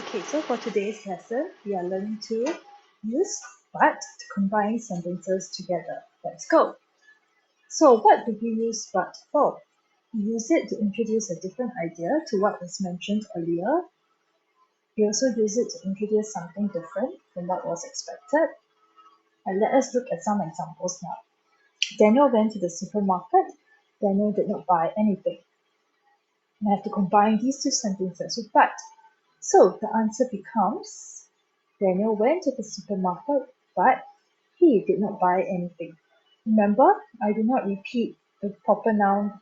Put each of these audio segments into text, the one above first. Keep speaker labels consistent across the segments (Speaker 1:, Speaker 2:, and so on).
Speaker 1: Okay, so for today's lesson, we are learning to use but to combine sentences together. Let's go. So what do we use but for? We use it to introduce a different idea to what was mentioned earlier. We also use it to introduce something different from what was expected. And let us look at some examples now. Daniel went to the supermarket. Daniel did not buy anything. I have to combine these two sentences with but. So the answer becomes Daniel went to the supermarket, but he did not buy anything. Remember, I do not repeat the proper noun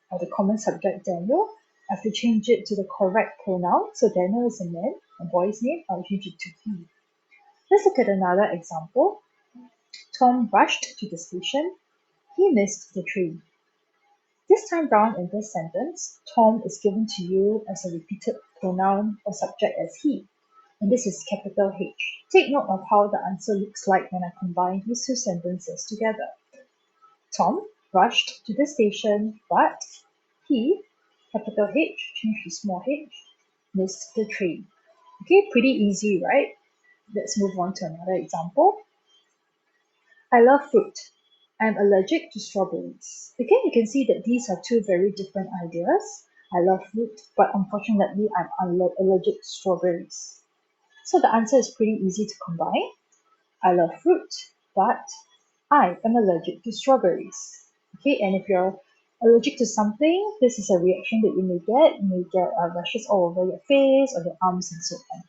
Speaker 1: or the common subject Daniel. I have to change it to the correct pronoun. So Daniel is a man, a boy's name. I'll change it to he. Let's look at another example. Tom rushed to the station. He missed the train. This time round in this sentence, Tom is given to you as a repeated pronoun or subject as he, and this is capital H. Take note of how the answer looks like when I combine these two sentences together. Tom rushed to the station, but he, capital H, change to small h, missed the train. Okay, pretty easy, right? Let's move on to another example. I love fruit. I'm allergic to strawberries. Again, you can see that these are two very different ideas. I love fruit, but unfortunately, I'm allergic to strawberries. So the answer is pretty easy to combine. I love fruit, but I am allergic to strawberries. Okay, and if you're allergic to something, this is a reaction that you may get. You may get rashes all over your face or your arms and so on.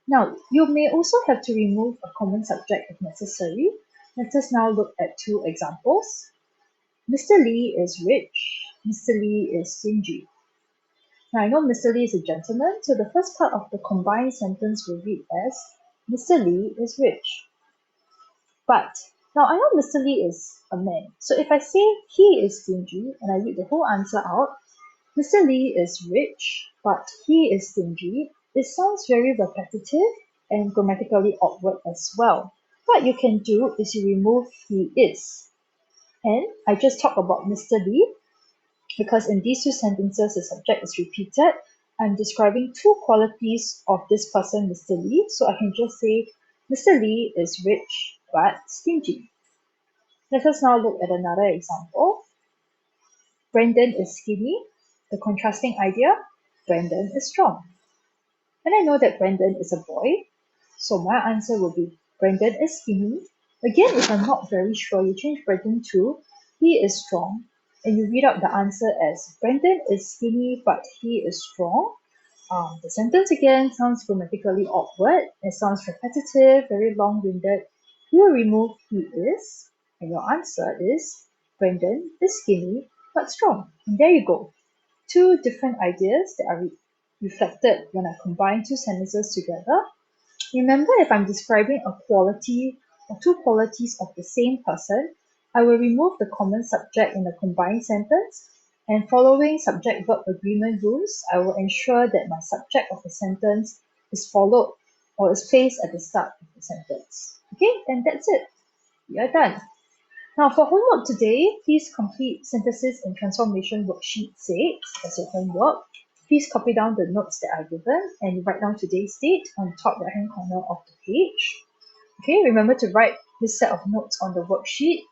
Speaker 1: Now, you may also have to remove a common subject if necessary. Let us now look at two examples. Mr. Lee is rich. Mr. Lee is stingy. Now, I know Mr. Lee is a gentleman, so the first part of the combined sentence will read as Mr. Lee is rich. But now I know Mr. Lee is a man, so if I say he is stingy and I read the whole answer out, Mr. Lee is rich, but he is stingy. It sounds very repetitive and grammatically awkward as well. What you can do is you remove he is. And I just talk about Mr. Lee because in these two sentences the subject is repeated. I'm describing two qualities of this person, Mr. Lee. So I can just say Mr. Lee is rich but stingy. Let us now look at another example. Brendan is skinny. The contrasting idea, Brendan is strong. And I know that Brendan is a boy, so my answer will be Brendan is skinny. Again, if I'm not very sure, you change Brendan to he is strong, and you read out the answer as Brendan is skinny, but he is strong. The sentence again sounds grammatically awkward. It sounds repetitive, very long-winded. You will remove he is, and your answer is Brendan is skinny but strong. And there you go. Two different ideas that are reflected when I combine two sentences together. Remember, if I'm describing a quality or two qualities of the same person, I will remove the common subject in the combined sentence, and following subject-verb agreement rules, I will ensure that my subject of the sentence is followed or is placed at the start of the sentence. Okay, and that's it. We are done. Now for homework today, please complete synthesis and transformation worksheet 6 as your homework. Please copy down the notes that are given and write down today's date on the top right hand corner of the page. Okay, remember to write this set of notes on the worksheet,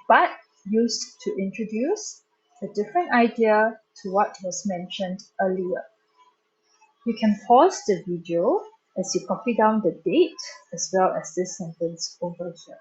Speaker 1: but used to introduce a different idea to what was mentioned earlier. You can pause the video as you copy down the date as well as this sentence over here.